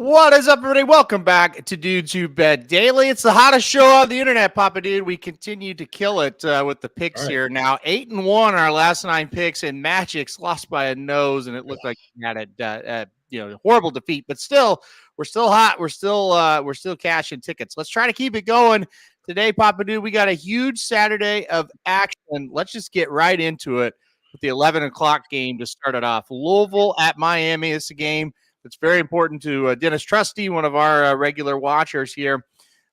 What is up, everybody? Welcome back to Dudes Who Bet Daily. It's the hottest show on the internet, Papa Dude. We continue to kill it with the picks here. Now, 8-1 our last 9 picks, and Magic's lost by a nose, and it looked like he had a horrible defeat. But still, we're still hot. We're still cashing tickets. Let's try to keep it going today, Papa Dude. We got a huge Saturday of action. Let's just get right into it with the 11 o'clock game to start it off. Louisville at Miami. It's a game it's very important to Dennis Trusty, one of our regular watchers here.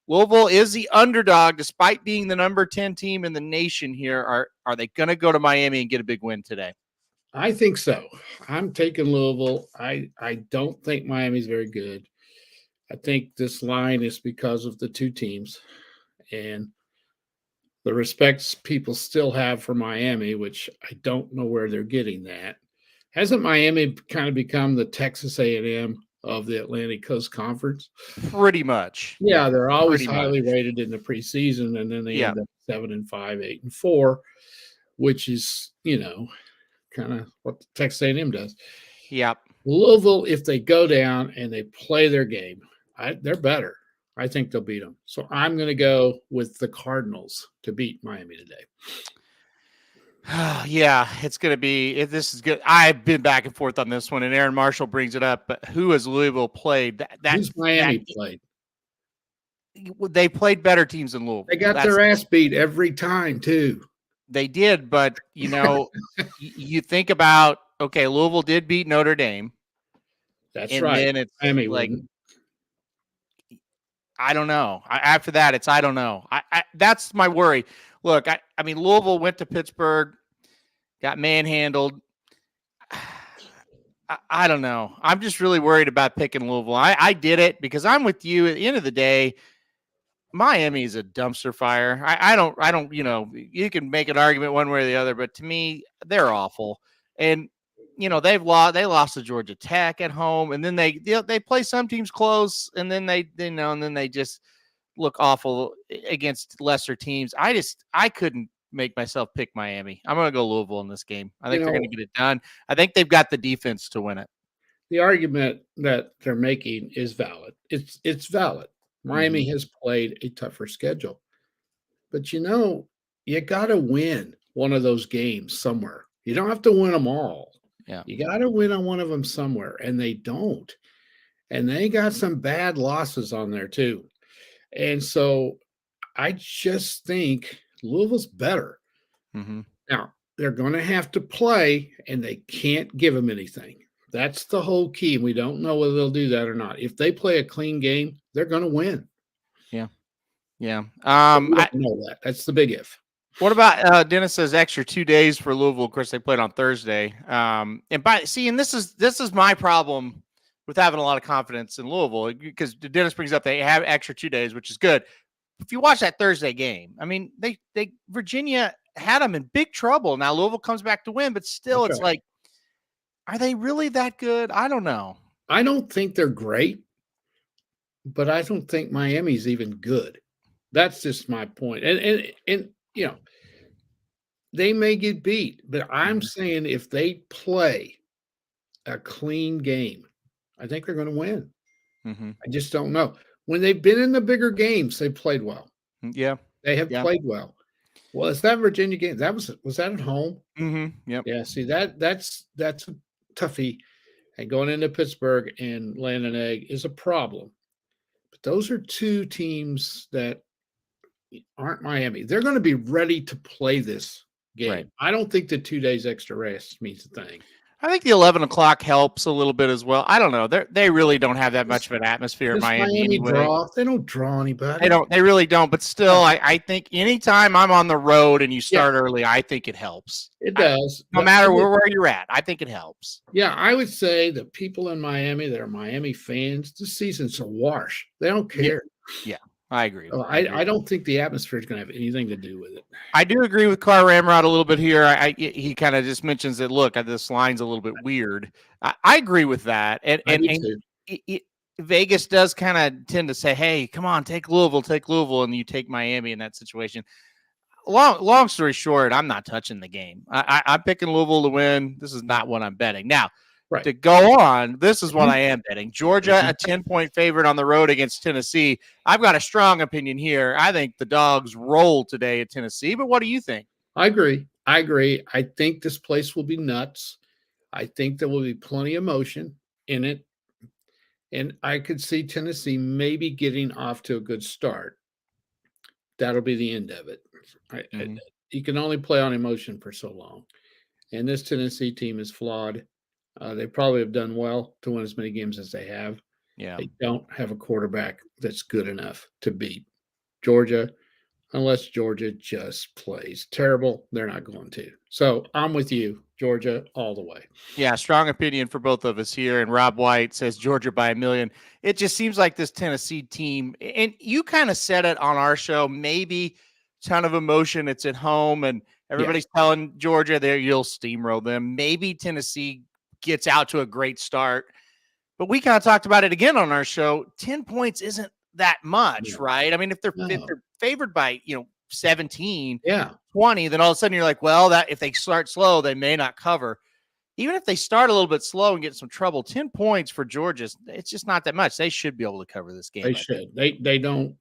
Louisville is the underdog, despite being the number 10 team in the nation here. Are they going to go to Miami and get a big win today? I think so. I'm taking Louisville. I don't think Miami's very good. I think this line is because of the two teams and the respects people still have for Miami, which I don't know where they're getting that. Hasn't Miami kind of become the Texas A&M of the Atlantic Coast Conference? Pretty much. Yeah, they're always highly rated in the preseason, and then they end up 7-5, 8-4, which is, kind of what Texas A&M does. Yep. Louisville, if they go down and they play their game, they're better. I think they'll beat them. So I'm going to go with the Cardinals to beat Miami today. Yeah, it's going to be – this is good. I've been back and forth on this one, and Aaron Marshall brings it up. But who has Louisville played? Who's Miami played? They played better teams than Louisville. They got their ass beat every time, too. They did, but, you think about, okay, Louisville did beat Notre Dame. That's right. And then it's Miami like – I don't know. After that, it's I don't know. That's my worry. Look, I mean, Louisville went to Pittsburgh, got manhandled. I don't know. I'm just really worried about picking Louisville. I did it because I'm with you. At the end of the day, Miami is a dumpster fire. I don't. You can make an argument one way or the other, but to me, they're awful. And they lost to Georgia Tech at home, and then they play some teams close, and then they just look awful against lesser teams. I couldn't make myself pick Miami. I'm going to go Louisville in this game. I think they're going to get it done. I think they've got the defense to win it. The argument that they're making is valid. It's valid. Miami has played a tougher schedule, but you got to win one of those games somewhere. You don't have to win them all. Yeah, you got to win on one of them somewhere, and they don't. And they got some bad losses on there too. And so I just think Louisville's better. Mm-hmm. Now, they're going to have to play, and they can't give them anything. That's the whole key. We don't know whether they'll do that or not. If they play a clean game, they're going to win. Yeah. Yeah. I know that. That's the big if. What about Dennis says extra 2 days for Louisville? Of course, they played on Thursday. And this is my problem with having a lot of confidence in Louisville, because Dennis brings up they have extra 2 days, which is good. If you watch that Thursday game, I mean, Virginia had them in big trouble. Now Louisville comes back to win, but still, it's like, are they really that good? I don't know. I don't think they're great, but I don't think Miami's even good. That's just my point. And they may get beat, but I'm saying if they play a clean game, I think they're going to win. Mm-hmm. I just don't know. When they've been in the bigger games, they've played well. Yeah. They have played well. Well, it's that Virginia game. Was that at home? Mm-hmm. Yep. Yeah. See, that's a toughie. And going into Pittsburgh and laying an egg is a problem. But those are two teams that aren't Miami. They're going to be ready to play this game. Right. I don't think the 2 days extra rest means a thing. I think the 11 o'clock helps a little bit as well. I don't know. They really don't have that much of an atmosphere in Miami anyway. They don't draw anybody. They really don't. But still, I think anytime I'm on the road and you start early, I think it helps. It does. No matter where you're at, I think it helps. Yeah, I would say the people in Miami that are Miami fans, this season's a wash. They don't care. Yeah. I agree. I don't think the atmosphere is going to have anything to do with it. I do agree with Car Ramrod a little bit here. He kind of just mentions that, look, this line's a little bit weird. I agree with that. And Vegas does kind of tend to say, hey, come on, take Louisville, and you take Miami in that situation. Long story short, I'm not touching the game. I'm picking Louisville to win. This is not what I'm betting. Now, Right. to go on, this is what I am betting. Georgia, Mhm. a 10-point favorite on the road against Tennessee. I've got a strong opinion here. I think the Dogs roll today at Tennessee, but what do you think? I agree. I think this place will be nuts. I think there will be plenty of motion in it. And I could see Tennessee maybe getting off to a good start. That'll be the end of it. Mhm. You can only play on emotion for so long. And this Tennessee team is flawed. They probably have done well to win as many games as they have. Yeah. They don't have a quarterback that's good enough to beat Georgia. Unless Georgia just plays terrible, they're not going to. So I'm with you, Georgia, all the way. Yeah, strong opinion for both of us here. And Rob White says Georgia by a million. It just seems like this Tennessee team, and you kind of said it on our show, maybe ton of emotion. It's at home, and everybody's telling Georgia there you'll steamroll them. Maybe Tennessee gets out to a great start. But we kind of talked about it again on our show. 10 points isn't that much, right? I mean, if they're favored by, 17, Yeah. 20, then all of a sudden you're like, well, that if they start slow, they may not cover. Even if they start a little bit slow and get some trouble, 10 points for Georgia, it's just not that much. They should be able to cover this game. They should. They don't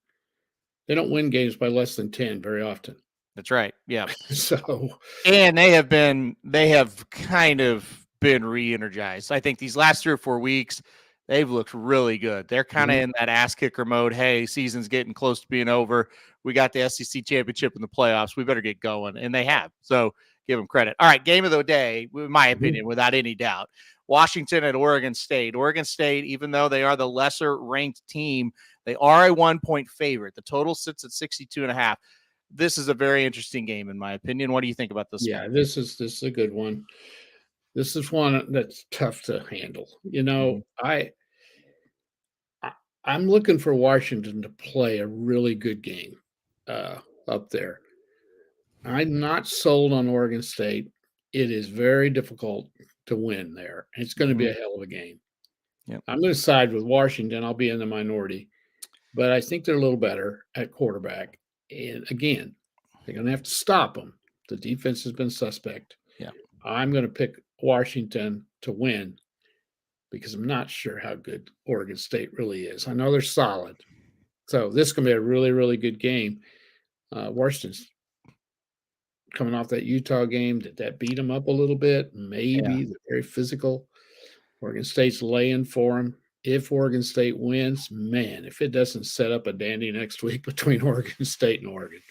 win games by less than 10 very often. That's right. Yeah. So, and they have kind of been re-energized. I think these last 3 or 4 weeks, they've looked really good. They're kind of in that ass kicker mode. Hey, season's getting close to being over. We got the SEC championship in the playoffs. We better get going. And they have. So give them credit. All right. Game of the day, in my opinion, without any doubt. Washington at Oregon State. Oregon State, even though they are the lesser ranked team, they are a 1-point favorite. The total sits at 62.5. This is a very interesting game, in my opinion. What do you think about this? Yeah, this is a good one. This is one that's tough to handle. I'm looking for Washington to play a really good game up there. I'm not sold on Oregon State. It is very difficult to win there. It's going to be a hell of a game. Yep. I'm going to side with Washington. I'll be in the minority, but I think they're a little better at quarterback. And again, they're going to have to stop them. The defense has been suspect. Yeah. I'm going to pick Washington to win because I'm not sure how good Oregon State really is. I know they're solid. So this is going to be a really, really good game. Washington's coming off that Utah game. Did that beat them up a little bit? Maybe. Yeah. They're very physical. Oregon State's laying for them. If Oregon State wins, man, if it doesn't set up a dandy next week between Oregon State and Oregon.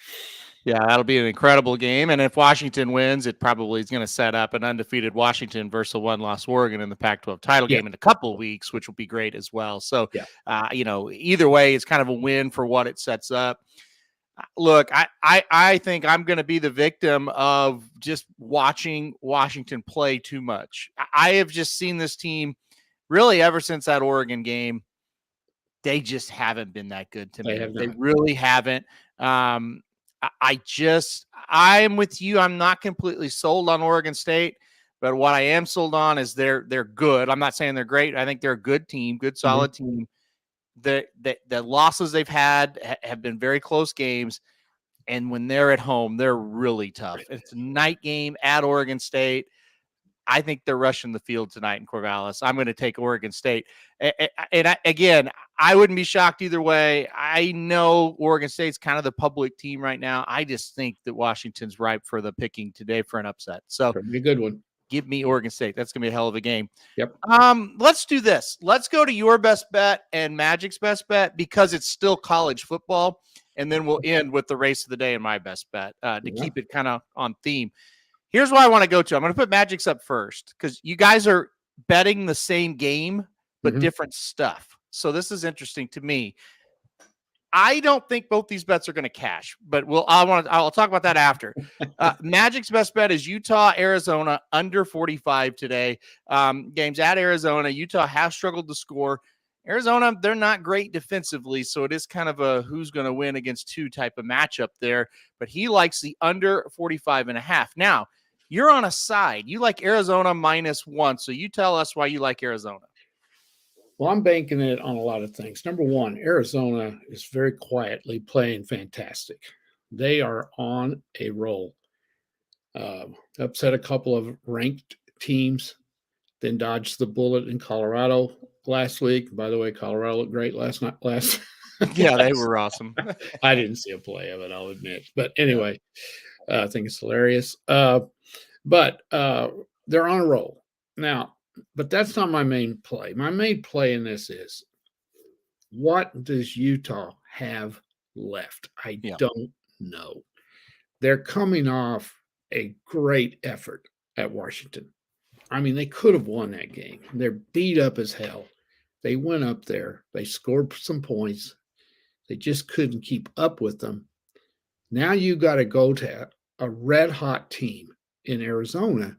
Yeah, that'll be an incredible game. And if Washington wins, it probably is going to set up an undefeated Washington versus a one-loss Oregon in the Pac-12 title game in a couple of weeks, which will be great as well. So, either way, it's kind of a win for what it sets up. Look, I think I'm going to be the victim of just watching Washington play too much. I have just seen this team really ever since that Oregon game. They just haven't been that good to me. They really haven't. I'm with you. I'm not completely sold on Oregon State, but what I am sold on is they're good. I'm not saying they're great. I think they're a good team, good, solid team. The losses they've had have been very close games. And when they're at home, they're really tough. It's a night game at Oregon State. I think they're rushing the field tonight in Corvallis. I'm going to take Oregon State. And I wouldn't be shocked either way. I know Oregon State's kind of the public team right now. I just think that Washington's ripe for the picking today for an upset. So it'll be a good one. Give me Oregon State. That's going to be a hell of a game. Yep. Let's do this. Let's go to your best bet and Magic's best bet because it's still college football. And then we'll end with the race of the day and my best bet to keep it kind of on theme. Here's what I want to go to. I'm going to put Magic's up first because you guys are betting the same game, but different stuff. So this is interesting to me. I don't think both these bets are going to cash, but I'll talk about that after. Magic's best bet is Utah, Arizona under 45 today. Games at Arizona. Utah has struggled to score. Arizona, they're not great defensively, so it is kind of a who's going to win against two type of matchup there. But he likes the under 45.5. Now, you're on a side. You like Arizona -1, so you tell us why you like Arizona. Well, I'm banking it on a lot of things. Number one, Arizona is very quietly playing fantastic. They are on a roll. Upset a couple of ranked teams. then dodged the bullet in Colorado last week. By the way, Colorado looked great last night. Yeah, they were awesome. I didn't see a play of it, I'll admit. But anyway, I think it's hilarious. But they're on a roll now. But that's not my main play. My main play in this is, what does Utah have left? I don't know. They're coming off a great effort at Washington. I mean, they could have won that game. They're beat up as hell. They went up there. They scored some points. They just couldn't keep up with them. Now you got to go to a red-hot team in Arizona,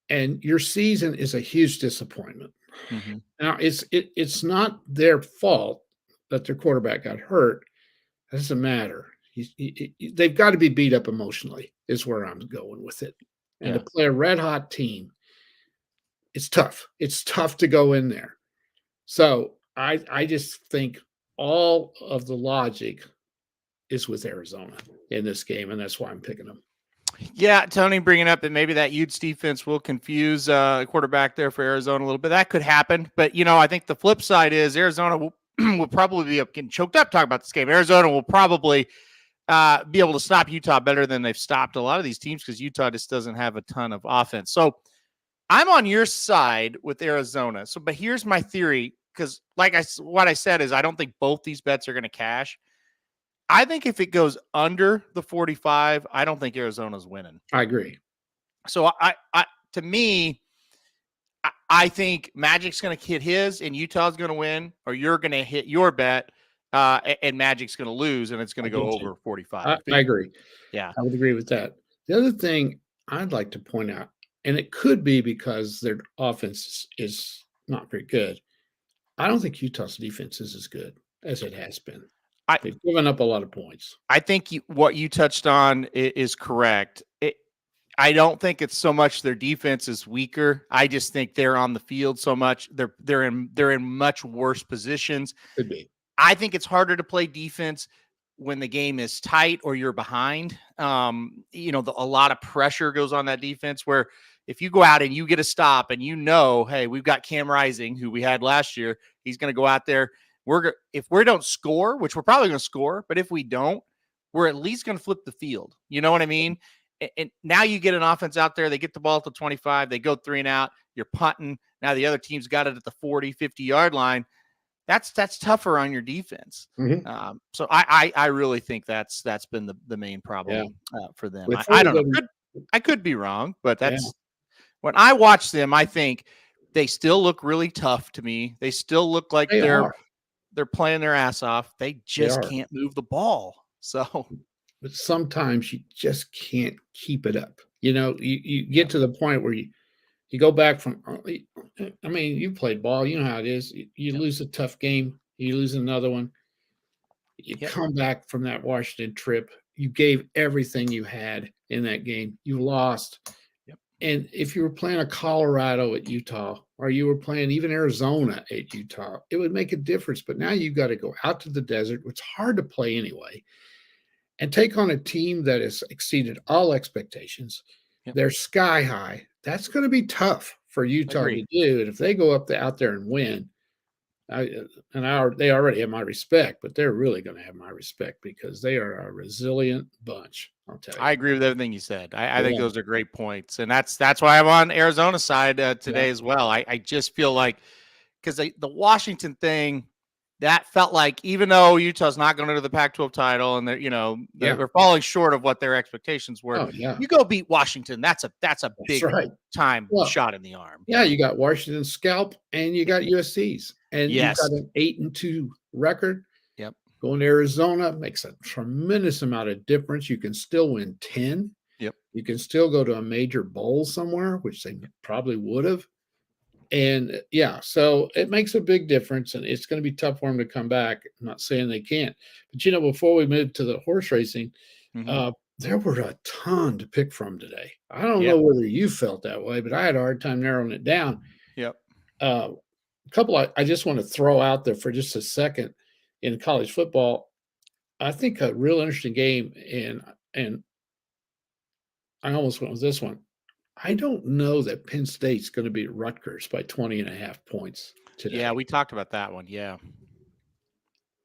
and your season is a huge disappointment. Mm-hmm. Now, it's not their fault that their quarterback got hurt. It doesn't matter. They've got to be beat up emotionally, is where I'm going with it. And to play a red-hot team, it's tough. It's tough to go in there. So I just think all of the logic is with Arizona in this game, and that's why I'm picking them. Yeah, Tony bringing up that maybe that Utes defense will confuse quarterback there for Arizona a little bit. That could happen. But, I think the flip side is Arizona will probably be getting choked up talking about this game. Arizona will probably be able to stop Utah better than they've stopped a lot of these teams because Utah just doesn't have a ton of offense. So I'm on your side with Arizona. But here's my theory, because what I said is I don't think both these bets are going to cash. I think if it goes under the 45, I don't think Arizona's winning. I agree. So to me, I think Magic's going to hit his and Utah's going to win, or you're going to hit your bet and Magic's going to lose and it's going to go over 45. I agree. Yeah. I would agree with that. The other thing I'd like to point out, and it could be because their offense is not very good, I don't think Utah's defense is as good as it has been. They've given up a lot of points. I think what you touched on is correct. I don't think it's so much their defense is weaker. I just think they're on the field so much. They're in much worse positions. Could be. I think it's harder to play defense when the game is tight or you're behind. A lot of pressure goes on that defense, where if you go out and you get a stop and hey, we've got Cam Rising, who we had last year. He's going to go out there. If we don't score, which we're probably going to score, but if we don't, we're at least going to flip the field. You know what I mean? And now you get an offense out there. They get the ball at the 25. They go 3 and out. You're punting. Now the other team's got it at the 40, 50-yard line. That's tougher on your defense. Mm-hmm. So I really think that's been the main problem for them. I don't know. I could be wrong, but that's when I watch them, I think they still look really tough to me. They still look like they're playing their ass off. They just can't move the ball. So, but sometimes you just can't keep it up. You get to the point where you go back from, I mean, you played ball. You know how it is. You lose a tough game. You lose another one. You come back from that Washington trip. You gave everything you had in that game. You lost. And if you were playing a Colorado at Utah, or you were playing even Arizona at Utah, it would make a difference. But now you've got to go out to the desert, which is hard to play anyway, and take on a team that has exceeded all expectations. They're sky high. That's going to be tough for Utah to do. And if they go out there and win, they already have my respect, but they're really going to have my respect because they are a resilient bunch. I'll tell you. I agree with everything you said. I think those are great points, and that's why I'm on Arizona's side today as well. I just feel like, because the Washington thing, that felt like, even though Utah's not going to the Pac-12 title and they're falling short of what their expectations were, you go beat Washington. That's a big time shot in the arm. Yeah, you got Washington's scalp and you got USC's, and you've got an 8-2 record. Yep. Going to Arizona makes a tremendous amount of difference. You can still win 10. Yep. You can still go to a major bowl somewhere, which they probably would have. And so it makes a big difference, and it's going to be tough for them to come back. I'm not saying they can't, but before we move to the horse racing, there were a ton to pick from today. I don't know whether you felt that way, but I had a hard time narrowing it down. Yep. A couple I just want to throw out there for just a second in college football. I think a real interesting game, and I almost went with this one. I don't know that Penn State's going to beat Rutgers by 20.5 points today. Yeah, we talked about that one. Yeah.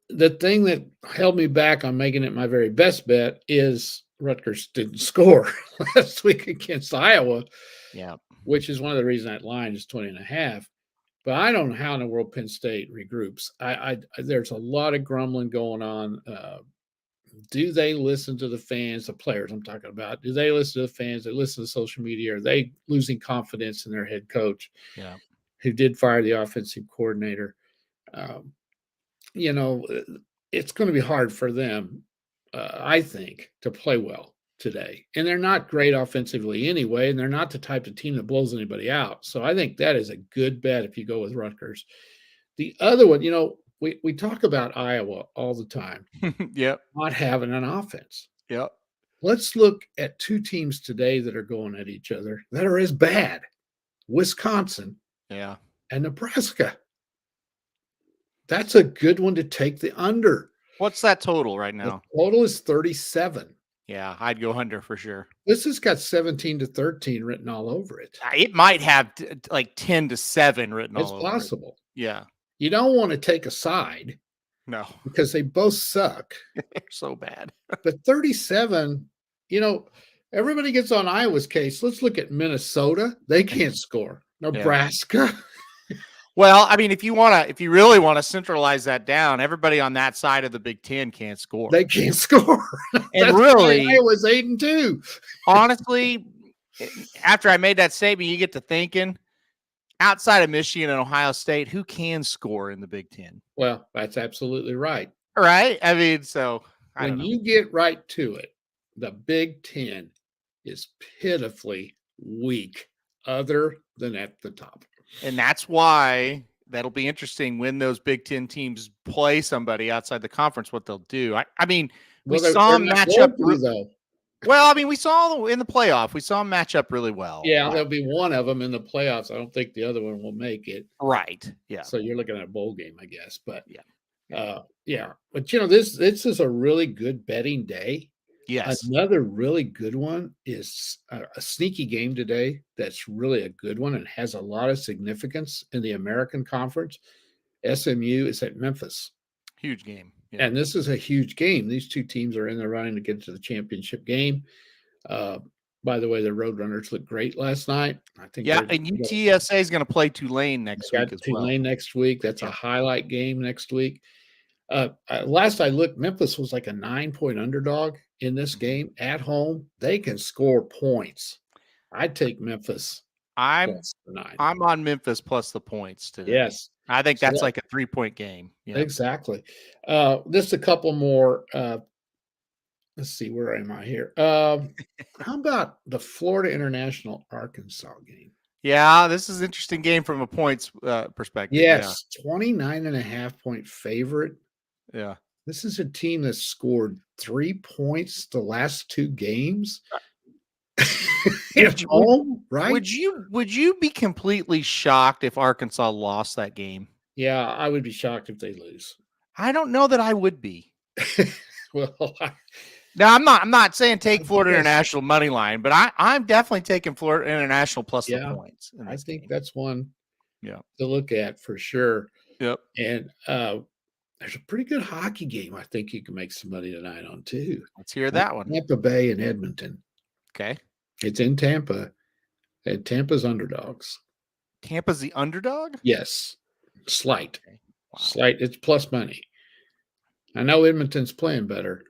The thing that held me back on making it my very best bet is Rutgers didn't score last week against Iowa. Yeah. Which is one of the reasons that line is 20.5. But I don't know how in the world Penn State regroups. There's a lot of grumbling going on. Do they listen to the fans, the players I'm talking about? Do they listen to the fans? They listen to social media? Are they losing confidence in their head coach? Yeah. Who did fire the offensive coordinator? It's going to be hard for them, I think, to play well today. And they're not great offensively anyway, and they're not the type of team that blows anybody out. So I think that is a good bet if you go with Rutgers. The other one, we talk about Iowa all the time. Yep. Not having an offense. Yep. Let's look at two teams today that are going at each other that are as bad. Wisconsin Yeah. and Nebraska. That's a good one to take the under. What's that total right now? The total is 37. Yeah, I'd go under for sure. This has got 17-13 written all over it. It might have like 10-7 written It's all over possible. it. Yeah. You don't want to take a side. No. Because they both suck. They're so bad. But 37, everybody gets on Iowa's case. Let's look at Minnesota. They can't score. Nebraska. Yeah. Well, I mean, if you really want to centralize that down, everybody on that side of the Big Ten can't score. They can't score. And really, Iowa's 8-2. Honestly, after I made that statement, you get to thinking, outside of Michigan and Ohio State, who can score in the Big Ten? Well, that's absolutely right. Right? I mean, so when you get right to it, the Big Ten is pitifully weak, other than at the top. And that's why that'll be interesting when those Big Ten teams play somebody outside the conference, what they'll do. I mean, we saw them match up. Well, I mean, we saw in the playoff, we saw them match up really well. Yeah, there'll be one of them in the playoffs. I don't think the other one will make it. Right. Yeah. So you're looking at a bowl game, I guess. But yeah. But this is a really good betting day. Yes. Another really good one is a sneaky game today. That's really a good one and has a lot of significance in the American Conference. SMU is at Memphis. Huge game. Yeah. And this is a huge game. These two teams are in the running to get to the championship game. By the way, the Roadrunners looked great last night. I think. Yeah, and UTSA is going to play Tulane next week as well. Tulane next week. That's a highlight game next week. Last I looked, Memphis was like a 9-point underdog in this game at home. They can score points. I'd take Memphis. I'm on Memphis plus the points today. Yes. I think that's like a 3-point game. Yeah. Exactly. Just a couple more. Let's see, where am I here? How about the Florida International Arkansas game? Yeah, this is an interesting game from a points perspective. Yes, 29.5-point favorite. Yeah. This is a team that scored 3 points the last 2 games. At home, right? Would you be completely shocked if Arkansas lost that game? Yeah, I would be shocked if they lose. I don't know that I would be. Well, now I'm not saying take Florida International money line, but I'm definitely taking Florida International plus the points. I think that's one to look at for sure. Yep. And there's a pretty good hockey game I think you can make some money tonight on too. Let's hear that one. Tampa Bay and Edmonton. Okay. It's in Tampa. And Tampa's underdogs. Tampa's the underdog? Yes. Slight. Okay. Wow. Slight. It's plus money. I know Edmonton's playing better,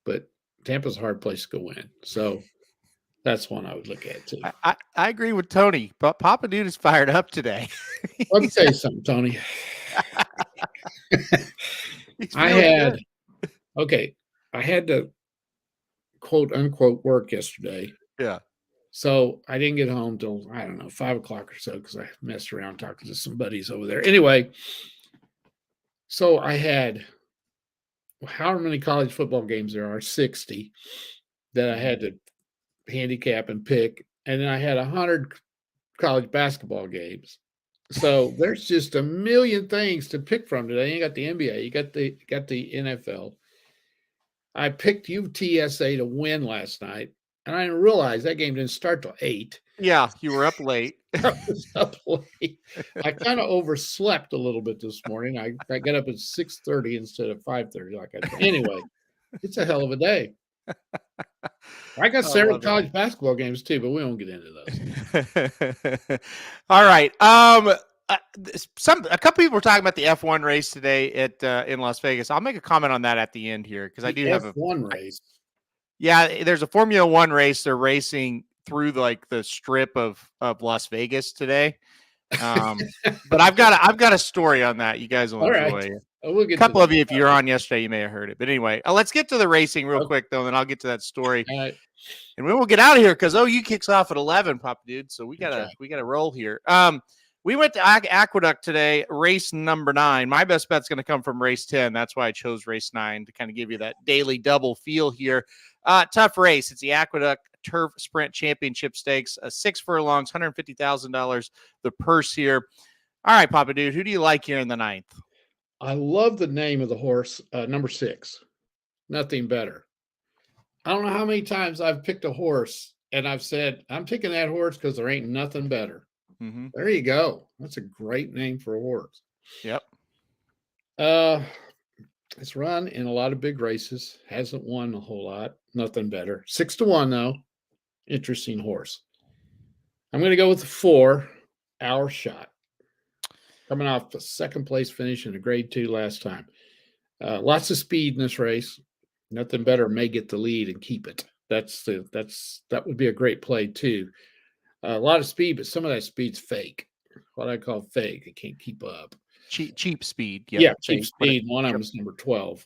but Tampa's a hard place to go in. So that's one I would look at too. I agree with Tony, but Papa Dude is fired up today. Let me tell you something, Tony. I had to quote unquote work yesterday. Yeah. So I didn't get home till, I don't know, 5 o'clock or so because I messed around talking to some buddies over there. Anyway, so I had however many college football games there are, 60, that I had to handicap and pick. And then I had 100 college basketball games. So there's just a million things to pick from today. You got the NBA, you got the NFL. I picked UTSA to win last night, and I didn't realize that game didn't start till 8. Yeah, you were up late. I was up late. I kind of overslept a little bit this morning. I got up at 6:30 instead of 5:30. Anyway, it's a hell of a day. I got I several love it. college basketball games too, but we won't get into those. All right. A couple people were talking about the F1 race today at in Las Vegas. I'll make a comment on that at the end here because I do have F1 race. Yeah, there's a Formula One race. They're racing through the strip of Las Vegas today. But I've got a story on that. You guys will All enjoy right. it. We'll A couple of you, if you're on yesterday, you may have heard it. But anyway, let's get to the racing real quick, though, and then I'll get to that story. All right. And we will get out of here because OU kicks off at 11, Papa Dude. So we gotta roll here. We went to Aqueduct today, race number 9. My best bet's going to come from race 10. That's why I chose race 9 to kind of give you that daily double feel here. Tough race. It's the Aqueduct Turf Sprint Championship Stakes. 6 furlongs, $150,000. The purse here. All right, Papa Dude, who do you like here in the 9th? I love the name of the horse, number 6. Nothing better. I don't know how many times I've picked a horse and I've said, I'm picking that horse because there ain't nothing better. Mm-hmm. There you go. That's a great name for a horse. Yep. It's run in a lot of big races. Hasn't won a whole lot. Nothing better. 6-1 though. Interesting horse. I'm going to go with the 4, Our Shot. Coming off a second place finish in a grade 2 last time. Lots of speed in this race. Nothing better may get the lead and keep it. That would be a great play too. A lot of speed, but some of that speed's fake. What I call fake. It can't keep up. Cheap speed. Yep. Yeah, cheap speed. One of them is number 12,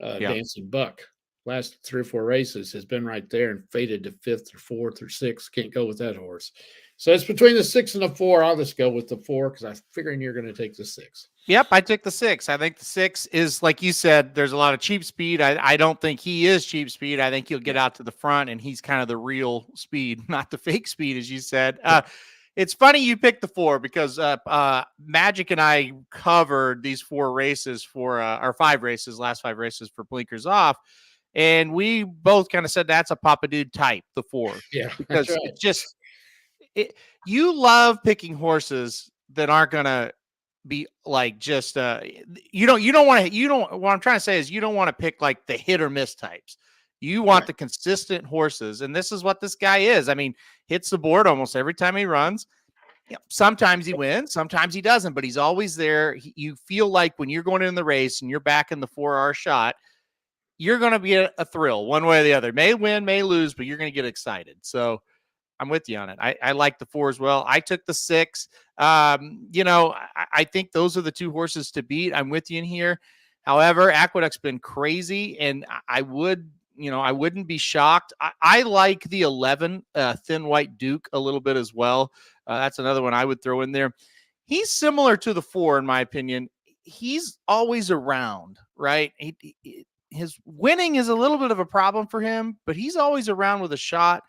Dancing Buck. Last 3 or 4 races has been right there and faded to 5th or 4th or 6th. Can't go with that horse. So it's between the 6 and the 4. I'll just go with the 4 because I'm figuring you're going to take the 6. Yep, I took the 6. I think the 6 is, like you said, there's a lot of cheap speed. I don't think he is cheap speed. I think he'll get out to the front, and he's kind of the real speed, not the fake speed, as you said. It's funny you picked the 4 because Magic and I covered these 4 races for our 5 races, last 5 races for Blinkers Off. And we both kind of said that's a Papa Dude type, the 4. Yeah, because right. it's just you love picking horses that aren't gonna be like just what I'm trying to say is you don't want to pick like the hit or miss types. You want the consistent horses, and this is what this guy is. I mean, hits the board almost every time he runs. Sometimes he wins, sometimes he doesn't, but he's always there. You feel like when you're going in the race and you're back in the 4-hour shot, you're going to be a thrill one way or the other. May win, may lose, but you're going to get excited. So I'm with you on it. I like the 4 as well. I took the 6. I think those are the 2 horses to beat. I'm with you in here. However, Aqueduct's been crazy, and I wouldn't be shocked. I like the 11, Thin White Duke, a little bit as well. That's another one I would throw in there. He's similar to the 4, in my opinion. He's always around, right? His winning is a little bit of a problem for him, but he's always around with a shot.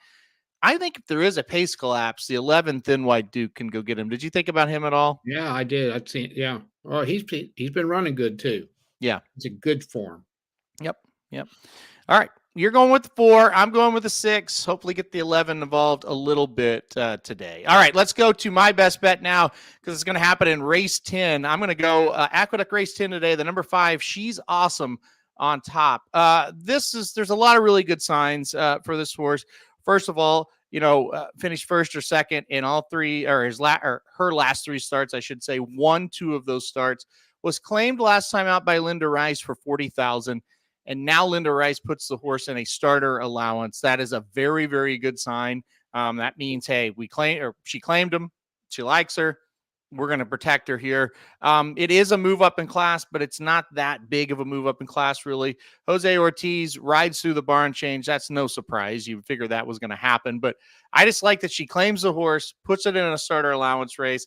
I think if there is a pace collapse, the 11 Thin White Duke can go get him. Did you think about him at all? Yeah, I did. I'd seen. Yeah. Oh, he's been running good too. Yeah, it's a good form. Yep. All right, you're going with the 4. I'm going with the 6. Hopefully, get the 11 involved a little bit today. All right, let's go to my best bet now because it's going to happen in race 10. I'm going to go Aqueduct race 10 today. The number 5, She's Awesome on top. There's a lot of really good signs for this horse. First of all, finished first or second in all 3 or her last 3 starts, I should say. 1-2 of those starts was claimed last time out by Linda Rice for $40,000, and now Linda Rice puts the horse in a starter allowance. That is a very, very good sign. That means, hey, she claimed him, she likes her. We're going to protect her here. It is a move up in class, but it's not that big of a move up in class, really. Jose Ortiz rides through the barn change. That's no surprise. You figured that was going to happen. But I just like that she claims the horse, puts it in a starter allowance race.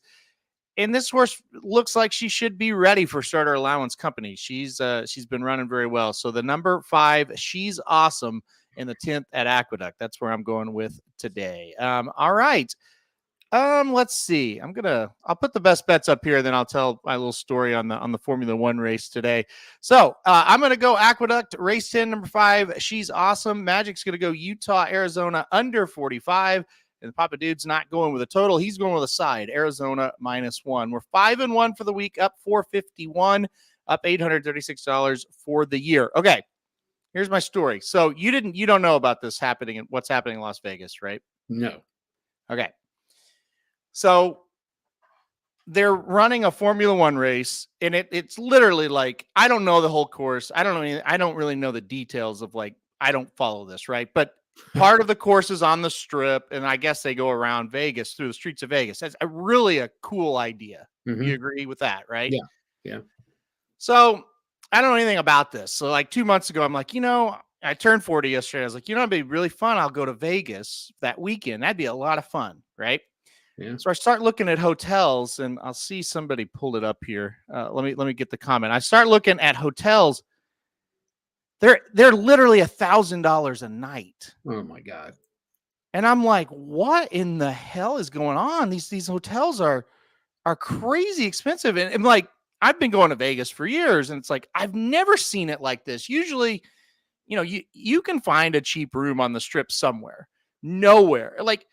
And this horse looks like she should be ready for starter allowance company. She's been running very well. So the number 5, She's Awesome, in the 10th at Aqueduct. That's where I'm going with today. All right. Let's see. I'll put the best bets up here, then I'll tell my little story on the Formula One race today. So I'm going to go Aqueduct, race 10, number 5. She's Awesome. Magic's going to go Utah, Arizona, under 45. And Papa Dude's not going with a total. He's going with a side. Arizona -1. We're 5-1 for the week, up 451, up $836 for the year. Okay, here's my story. So you don't know about this happening and what's happening in Las Vegas, right? No. Okay. So they're running a Formula One race, and it's literally like, I don't know the whole course. I don't really know the details of, like, I don't follow this, right? But part of the course is on the strip, and I guess they go around Vegas through the streets of Vegas. That's really a cool idea. You agree with that, right? Yeah. Yeah. So I don't know anything about this. So like 2 months ago, I'm like, I turned 40 yesterday. I was like, it'd be really fun. I'll go to Vegas that weekend. That'd be a lot of fun, right? Yeah. So I start looking at hotels, and I'll see somebody pulled it up here. Let me get the comment. I start looking at hotels. They're literally $1,000 a night. Oh my God. And I'm like, what in the hell is going on? These hotels are crazy expensive. And like, I've been going to Vegas for years, and it's like, I've never seen it like this. Usually, you can find a cheap room on the strip somewhere. Nowhere. Like,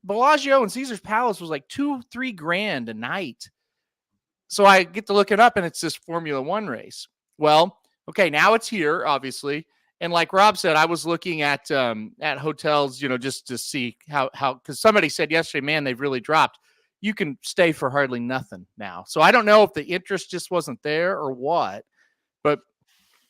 Bellagio and Caesar's Palace was like $2-3 grand a night. So I get to look it up, and it's this Formula One race. Well, okay, now it's here, obviously. And like Rob said, I was looking at hotels, just to see how, because somebody said yesterday, man, they've really dropped. You can stay for hardly nothing now. So I don't know if the interest just wasn't there or what, but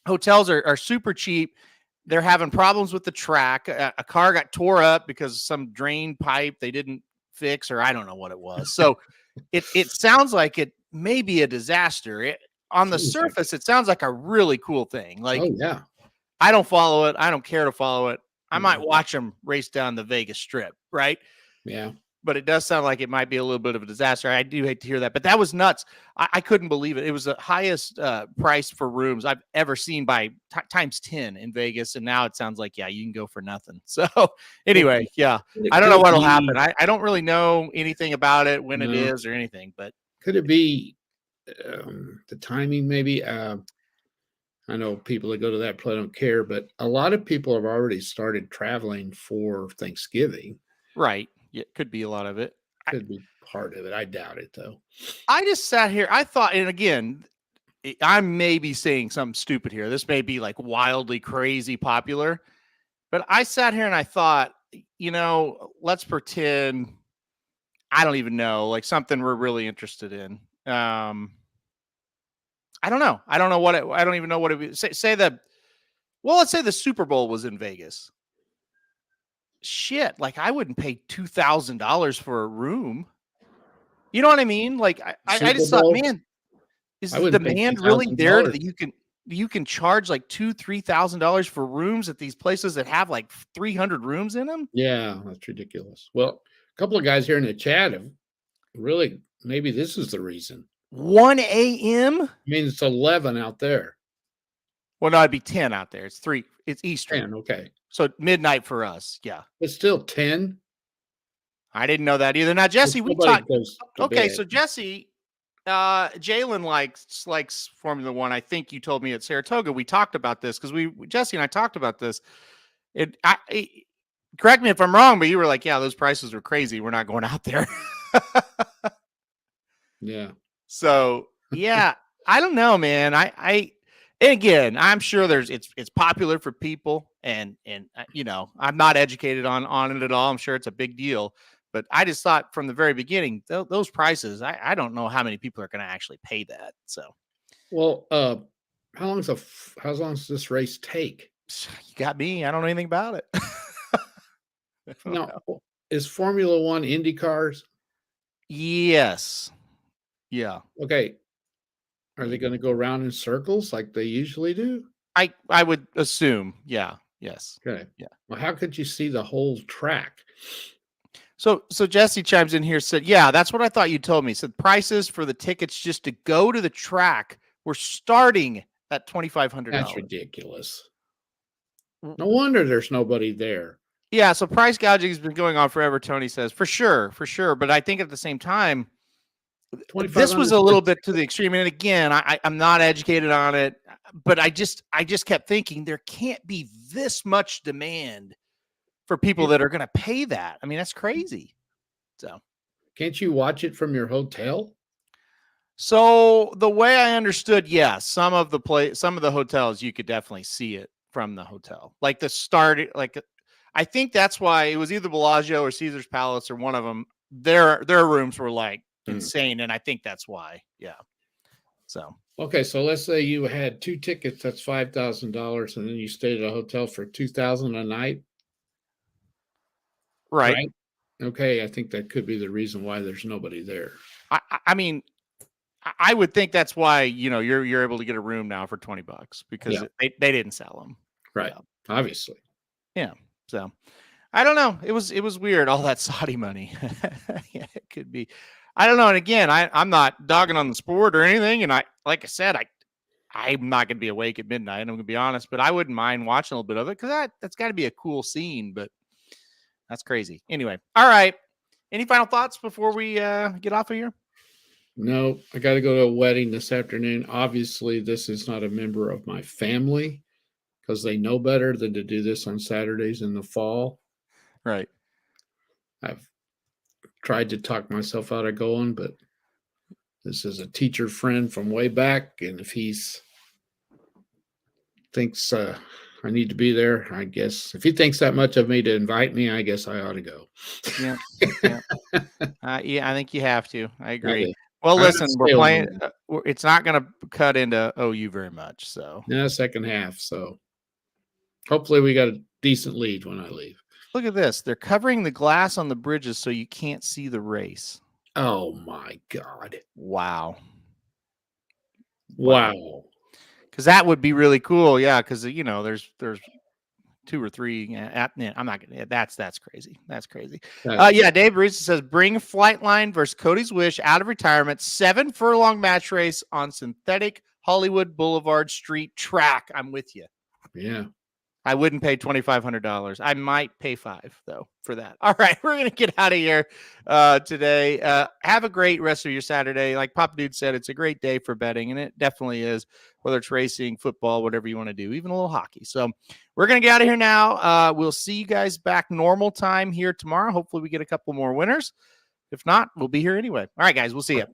hotels are super cheap. They're having problems with the track. A car got tore up because some drain pipe they didn't fix, or I don't know what it was. So it sounds like it may be a disaster. On the surface, it sounds like a really cool thing. Like, oh yeah, I don't follow it. I don't care to follow it. I might watch them race down the Vegas Strip, right? Yeah. But it does sound like it might be a little bit of a disaster. I do hate to hear that, but that was nuts. I couldn't believe it. It was the highest price for rooms I've ever seen by times 10 in Vegas. And now it sounds like, yeah, you can go for nothing. So anyway, yeah, I don't know what'll happen. I don't really know anything about it, when it is or anything, but could it be the timing maybe? I know people that go to that play don't care, but a lot of people have already started traveling for Thanksgiving. Right. Yeah, could be a lot of it. Could be part of it. I doubt it, though. I just sat here. I thought, and again, I may be saying something stupid here. This may be like wildly crazy popular, but I sat here and I thought, let's pretend, I don't even know, like something we're really interested in. I don't know. I don't even know what it would say let's say the Super Bowl was in Vegas. Shit, like I wouldn't pay $2,000 for a room. You know what I mean? Like I just thought, man, is the demand really there that you can charge like $2,000-$3,000 for rooms at these places that have like 300 rooms in them? Yeah, that's ridiculous. Well, a couple of guys here in the chat have really, maybe this is the reason. 1 a.m. I mean, it's 11 out there. Well, no, it'd be 10 out there. It's Eastern. 10, okay. So midnight for us, yeah. It's still 10. I didn't know that either. Now, Jesse, we talked. Okay, so Jesse, Jalen likes Formula One. I think you told me at Saratoga we talked about this because Jesse and I talked about this. Correct me if I'm wrong, but you were like, "Yeah, those prices are crazy. We're not going out there." Yeah. So yeah, I don't know, man. And again, I'm sure it's popular for people, and I'm not educated on it at all. I'm sure it's a big deal, but I just thought from the very beginning, those prices, I don't know how many people are going to actually pay that. So, well, how long does this race take? You got me. I don't know anything about it. No, is Formula One Indy cars? Yes. Yeah. Okay. Are they going to go around in circles like they usually do? I would assume. Yeah. Yes. Okay. Yeah. Well, how could you see the whole track? So Jesse chimes in here, said, yeah, that's what I thought you told me. He said prices for the tickets just to go to the track were starting at $2,500. That's ridiculous. No wonder there's nobody there. Yeah. So price gouging has been going on forever, Tony says. For sure. But I think at the same time, this was a little bit to the extreme. And again, I'm not educated on it, but I just kept thinking there can't be this much demand for people that are going to pay that. I mean, that's crazy. So Can't you watch it from your hotel? So the way I understood, yes, some of the hotels you could definitely see it from the hotel. Like the start, like I think that's why it was either Bellagio or Caesar's Palace or one of them. Their rooms were like insane, and I think that's why. Yeah. So okay, so let's say you had 2 tickets. That's $5,000, and then you stayed at a hotel for $2,000 a night. right. Okay, I think that could be the reason why there's nobody there. I mean, I would think that's why you're able to get a room now for $20 because they didn't sell them. Right. Yeah. Obviously. Yeah. So I don't know. It was weird. All that Saudi money. Yeah, it could be. I don't know. And again, I'm not dogging on the sport or anything. And like I said, I'm not going to be awake at midnight. I'm going to be honest, but I wouldn't mind watching a little bit of it because that's got to be a cool scene. But that's crazy. Anyway, all right. Any final thoughts before we get off of here? No, I got to go to a wedding this afternoon. Obviously, this is not a member of my family because they know better than to do this on Saturdays in the fall. Right. I've tried to talk myself out of going, but this is a teacher friend from way back, and if he's thinks I need to be there, I guess if he thinks that much of me to invite me, I guess I ought to go. Yeah. Yeah, I think you have to. I agree. Okay. Well, listen, we're playing. It's not going to cut into OU very much. So yeah, second half. So hopefully we got a decent lead when I leave. Look at this. They're covering the glass on the bridges so you can't see the race. Oh, my God. Wow. Wow. Because that would be really cool. Yeah, because, there's 2 or 3. I'm not going to. That's crazy. That's crazy. Yeah, Dave Barista says, bring Flightline versus Cody's Wish out of retirement. 7 furlong match race on synthetic Hollywood Boulevard Street track. I'm with you. Yeah. I wouldn't pay $2,500. I might pay $5,000 though for that. All right, we're gonna get out of here today. Have a great rest of your Saturday. Like Papa Dude said, it's a great day for betting, and it definitely is. Whether it's racing, football, whatever you want to do, even a little hockey. So we're gonna get out of here now. We'll see you guys back normal time here tomorrow. Hopefully, we get a couple more winners. If not, we'll be here anyway. All right, guys, we'll see you.